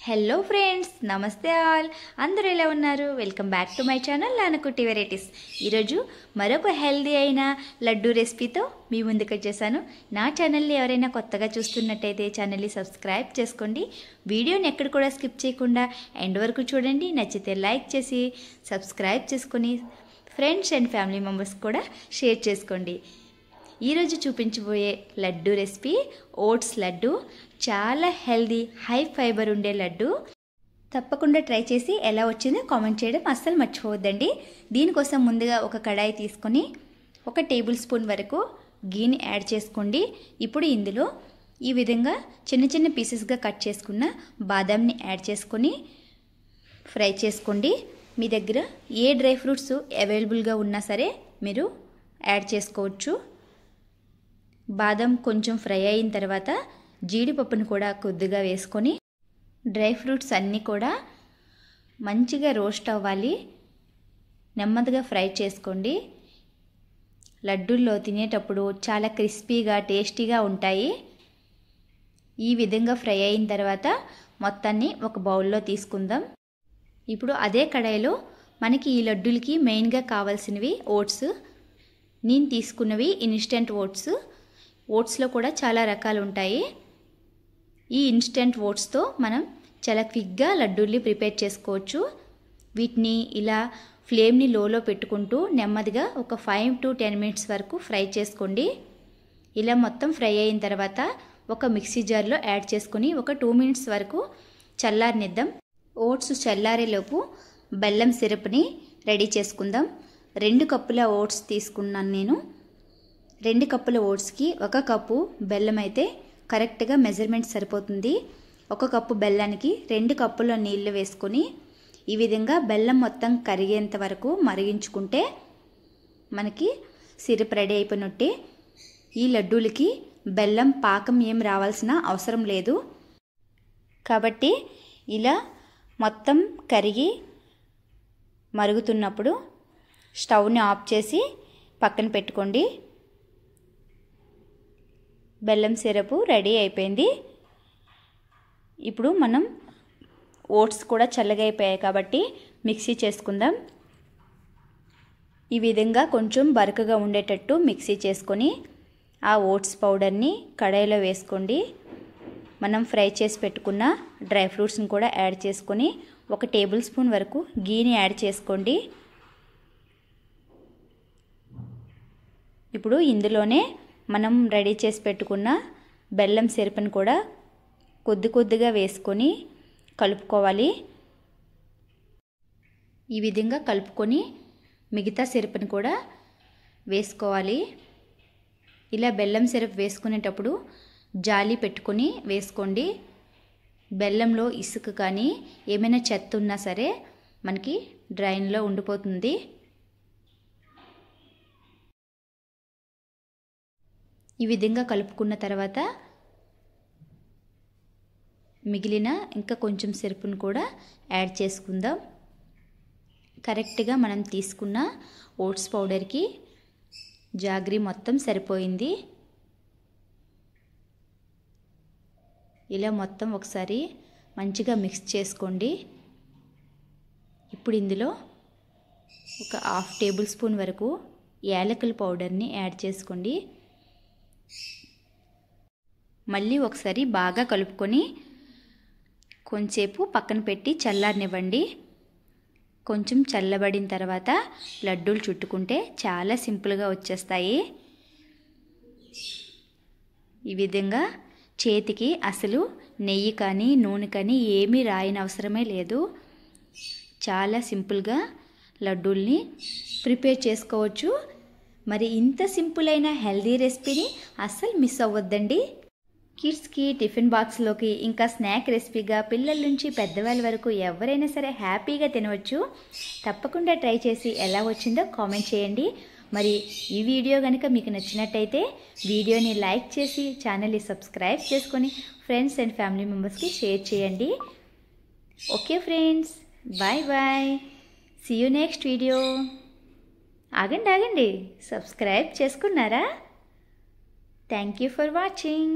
Hello friends, నమస్తే all. అందరూ ఎలా ఉన్నారు? Welcome back to my channel Nanakutti varieties. ఈరోజు మరొక హెల్దీ అయిన లడ్డు రెసిపీతో మీ ముందుకు వచ్చేసాను. నా ఛానల్ని ఎవరైనా కొత్తగా చూస్తున్నట్టయితే ఛానల్ని సబ్స్క్రైబ్ చేసుకోండి. వీడియోని ఎక్కడ కూడా స్కిప్ చేయకుండా ఎండ్ వరకు చూడండి. నచ్చితే లైక్ చేసి సబ్స్క్రైబ్ చేసుకొని ఫ్రెండ్స్ అండ్ ఫ్యామిలీ మెంబర్స్ కూడా షేర్ చేసుకోండి. ఈరోజు చూపించబోయే లడ్డు రెసిపీ ఓట్స్ లడ్డు. చాలా హెల్దీ, హై ఫైబర్ ఉండే లడ్డు. తప్పకుండా ట్రై చేసి ఎలా వచ్చిందో కామెంట్ చేయడం అస్సలు మర్చిపోవద్దండి. దీనికోసం ముందుగా ఒక కడాయి తీసుకొని 1 టేబుల్ స్పూన్ వరకు గీని యాడ్ చేసుకోండి. ఇప్పుడు ఇందులో ఈ విధంగా చిన్న చిన్న పీసెస్గా కట్ చేసుకున్న బాదాంని యాడ్ చేసుకొని ఫ్రై చేసుకోండి. మీ దగ్గర ఏ డ్రై ఫ్రూట్స్ అవైలబుల్గా ఉన్నా సరే మీరు యాడ్ చేసుకోవచ్చు. బాదం కొంచెం ఫ్రై అయిన తర్వాత జీడిపప్పును కూడా కొద్దిగా వేసుకొని డ్రై ఫ్రూట్స్ అన్నీ కూడా మంచిగా రోస్ట్ అవ్వాలి. నెమ్మదిగా ఫ్రై చేసుకోండి. లడ్డూల్లో తినేటప్పుడు చాలా క్రిస్పీగా టేస్టీగా ఉంటాయి. ఈ విధంగా ఫ్రై అయిన తర్వాత మొత్తాన్ని ఒక బౌల్లో తీసుకుందాం. ఇప్పుడు అదే కడాయిలో మనకి ఈ లడ్డూలకి మెయిన్గా కావాల్సినవి ఓట్స్. నేను తీసుకున్నవి ఇన్స్టెంట్ ఓట్స్. ఓట్స్లో కూడా చాలా రకాలు ఉంటాయి. ఈ ఇన్స్టెంట్ ఓట్స్తో మనం చాలా క్విక్గా లడ్డూల్ని ప్రిపేర్ చేసుకోవచ్చు. వీటిని ఇలా ఫ్లేమ్ని లోలో పెట్టుకుంటూ నెమ్మదిగా ఒక 5 to 10 మినిట్స్ వరకు ఫ్రై చేసుకోండి. ఇలా మొత్తం ఫ్రై అయిన తర్వాత ఒక మిక్సీ జార్లో యాడ్ చేసుకొని ఒక 2 మినిట్స్ వరకు చల్లారనిద్దాం. ఓట్స్ చల్లారేలోపు బెల్లం సిరప్ని రెడీ చేసుకుందాం. 2 కప్పుల ఓట్స్ తీసుకున్నాను నేను. 2 కప్పుల ఓట్స్కి 1 కప్పు బెల్లం అయితే కరెక్ట్గా మెజర్మెంట్ సరిపోతుంది. 1 కప్పు బెల్లానికి 2 కప్పుల నీళ్లు వేసుకొని ఈ విధంగా బెల్లం మొత్తం కరిగేంత వరకు మరిగించుకుంటే మనకి సిరప్ రెడీ అయిపోయినట్టే. ఈ లడ్డూలకి బెల్లం పాకం ఏం రావాల్సిన అవసరం లేదు. కాబట్టి ఇలా మొత్తం కరిగి మరుగుతున్నప్పుడు స్టవ్ని ఆఫ్ చేసి పక్కన పెట్టుకోండి. బెల్లం సిరపు రెడీ అయిపోయింది. ఇప్పుడు మనం ఓట్స్ కూడా చల్లగా అయిపోయాయి కాబట్టి మిక్సీ చేసుకుందాం. ఈ విధంగా కొంచెం బరకగా ఉండేటట్టు మిక్సీ చేసుకొని ఆ ఓట్స్ పౌడర్ని కడాయిలో వేసుకోండి. మనం ఫ్రై చేసి పెట్టుకున్న డ్రై ఫ్రూట్స్ని కూడా యాడ్ చేసుకొని 1 టేబుల్ స్పూన్ వరకు గీని యాడ్ చేసుకోండి. ఇప్పుడు ఇందులోనే మనం రెడీ చేసి పెట్టుకున్న బెల్లం సిరప్ని కూడా కొద్ది కొద్దిగా వేసుకొని కలుపుకోవాలి. ఈ విధంగా కలుపుకొని మిగతా సిరప్ని కూడా వేసుకోవాలి. ఇలా బెల్లం సిరప్ వేసుకునేటప్పుడు జాలి పెట్టుకొని వేసుకోండి. బెల్లంలో ఇసుక కానీ ఏమైనా చెత్త ఉన్నా సరే మనకి డ్రైన్లో ఉండిపోతుంది. ఈ విధంగా కలుపుకున్న తర్వాత మిగిలిన ఇంకా కొంచెం సిరప్ను కూడా యాడ్ చేసుకుందాం. కరెక్ట్గా మనం తీసుకున్న ఓట్స్ పౌడర్కి జాగ్రీ మొత్తం సరిపోయింది. ఇలా మొత్తం ఒకసారి మంచిగా మిక్స్ చేసుకోండి. ఇప్పుడు ఇందులో ఒక 1/2 టేబుల్ స్పూన్ వరకు యాలకుల పౌడర్ని యాడ్ చేసుకోండి. మళ్ళీ ఒకసారి బాగా కలుపుకొని కొంచెంసేపు పక్కన పెట్టి చల్లారనివ్వండి. కొంచెం చల్లబడిన తర్వాత లడ్డూలు చుట్టుకుంటే చాలా సింపుల్గా వచ్చేస్తాయి. ఈ విధంగా చేతికి అసలు నెయ్యి కానీ నూనె కానీ ఏమీ రాయని అవసరమే లేదు. చాలా సింపుల్గా లడ్డూల్ని ప్రిపేర్ చేసుకోవచ్చు. మరి ఇంత సింపుల్ అయిన హెల్దీ రెసిపీని అస్సలు మిస్ అవ్వద్దండి. కిడ్స్కి టిఫిన్ బాక్స్లోకి ఇంకా స్నాక్ రెసిపీగా పిల్లల నుంచి పెద్దవాళ్ళ వరకు ఎవరైనా సరే హ్యాపీగా తినవచ్చు. తప్పకుండా ట్రై చేసి ఎలా వచ్చిందో కామెంట్ చేయండి. మరి ఈ వీడియో కనుక మీకు నచ్చినట్టయితే వీడియోని లైక్ చేసి ఛానల్ని సబ్స్క్రైబ్ చేసుకొని ఫ్రెండ్స్ అండ్ ఫ్యామిలీ మెంబర్స్కి షేర్ చేయండి. Okay friends, bye bye. See you next video. ఆగండి, సబ్స్క్రైబ్ చేసుకున్నారా? Thank you for watching.